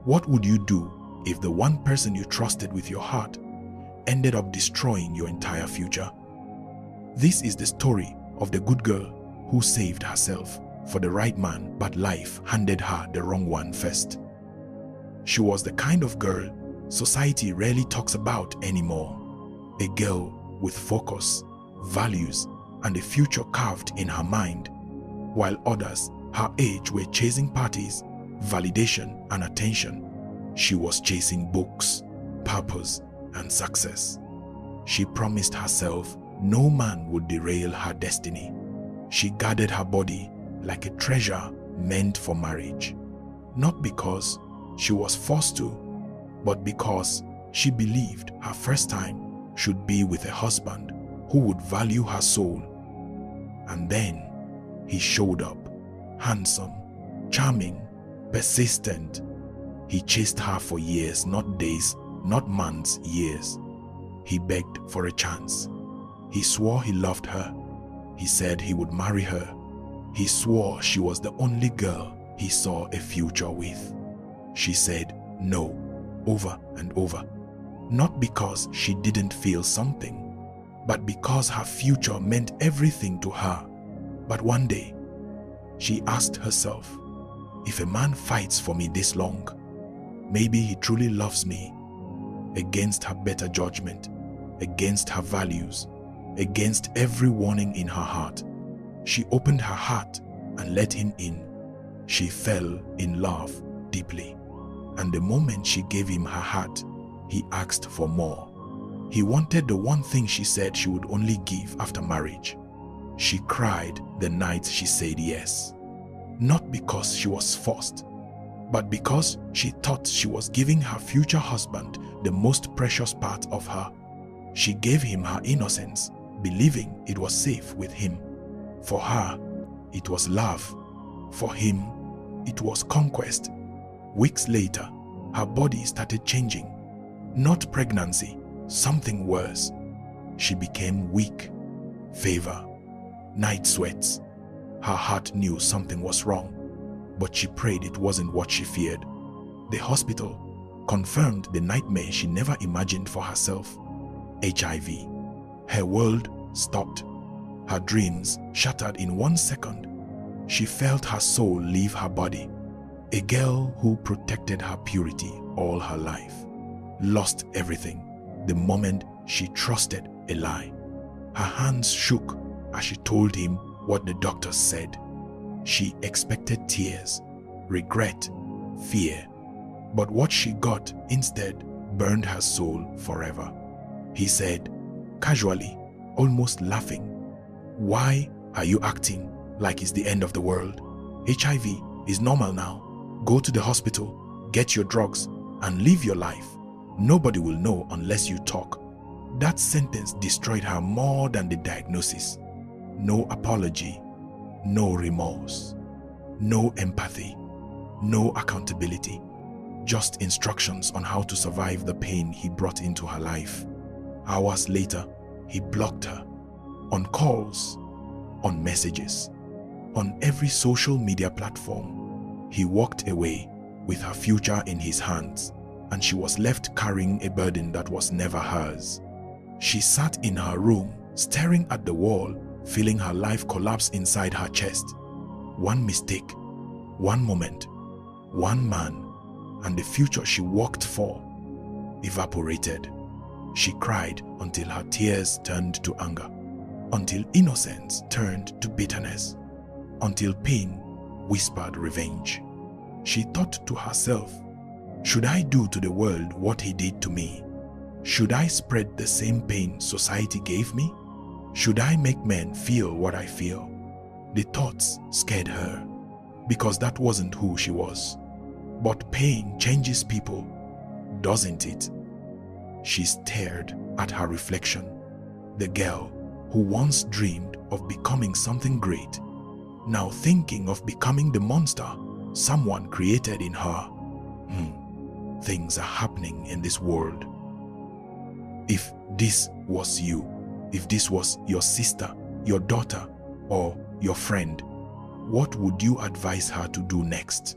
What would you do if the one person you trusted with your heart ended up destroying your entire future? This is the story of the good girl who saved herself for the right man, but life handed her the wrong one first. She was the kind of girl society rarely talks about anymore. A girl with focus, values, and a future carved in her mind, while others her age were chasing parties, validation, and attention. She was chasing books, purpose, and success. She promised herself no man would derail her destiny. She guarded her body like a treasure meant for marriage, not because she was forced to, but because she believed her first time should be with a husband who would value her soul. And then he showed up, handsome, charming, persistent. He chased her for years, not days, not months, years. He begged for a chance. He swore he loved her. He said he would marry her. He swore she was the only girl he saw a future with. She said no over and over, not because she didn't feel something, but because her future meant everything to her. But one day, she asked herself, if a man fights for me this long, maybe he truly loves me. Against her better judgment, against her values, against every warning in her heart, she opened her heart and let him in. She fell in love deeply, and the moment she gave him her heart, he asked for more. He wanted the one thing she said she would only give after marriage. She cried the night she said yes, not because she was forced, but because she thought she was giving her future husband the most precious part of her. She gave him her innocence, believing it was safe with him. For her, it was love. For him, it was conquest. Weeks later, her body started changing. Not pregnancy, something worse. She became weak, fever, night sweats. Her heart knew something was wrong, but she prayed it wasn't what she feared. The hospital confirmed the nightmare she never imagined for herself: HIV. Her world stopped. Her dreams shattered in 1 second. She felt her soul leave her body. A girl who protected her purity all her life lost everything the moment she trusted a lie. Her hands shook as she told him what the doctors said. She expected tears, regret, fear, but what she got instead burned her soul forever. He said, casually, almost laughing, "Why are you acting like it's the end of the world? HIV is normal now. Go to the hospital, get your drugs, and live your life. Nobody will know unless you talk." That sentence destroyed her more than the diagnosis. No apology, no remorse, no empathy, no accountability. Just instructions on how to survive the pain he brought into her life. Hours later, he blocked her. On calls, on messages, on every social media platform. He walked away with her future in his hands, and she was left carrying a burden that was never hers. She sat in her room, staring at the wall, feeling her life collapse inside her chest. One mistake, one moment, one man, and the future she worked for evaporated. She cried until her tears turned to anger, until innocence turned to bitterness, until pain whispered revenge. She thought to herself, should I do to the world what he did to me? Should I spread the same pain society gave me? Should I make men feel what I feel? The thoughts scared her, because that wasn't who she was. But pain changes people, doesn't it? She stared at her reflection, the girl who once dreamed of becoming something great, now thinking of becoming the monster someone created in her. Things are happening in this world. If this was you, if this was your sister, your daughter, or your friend, what would you advise her to do next?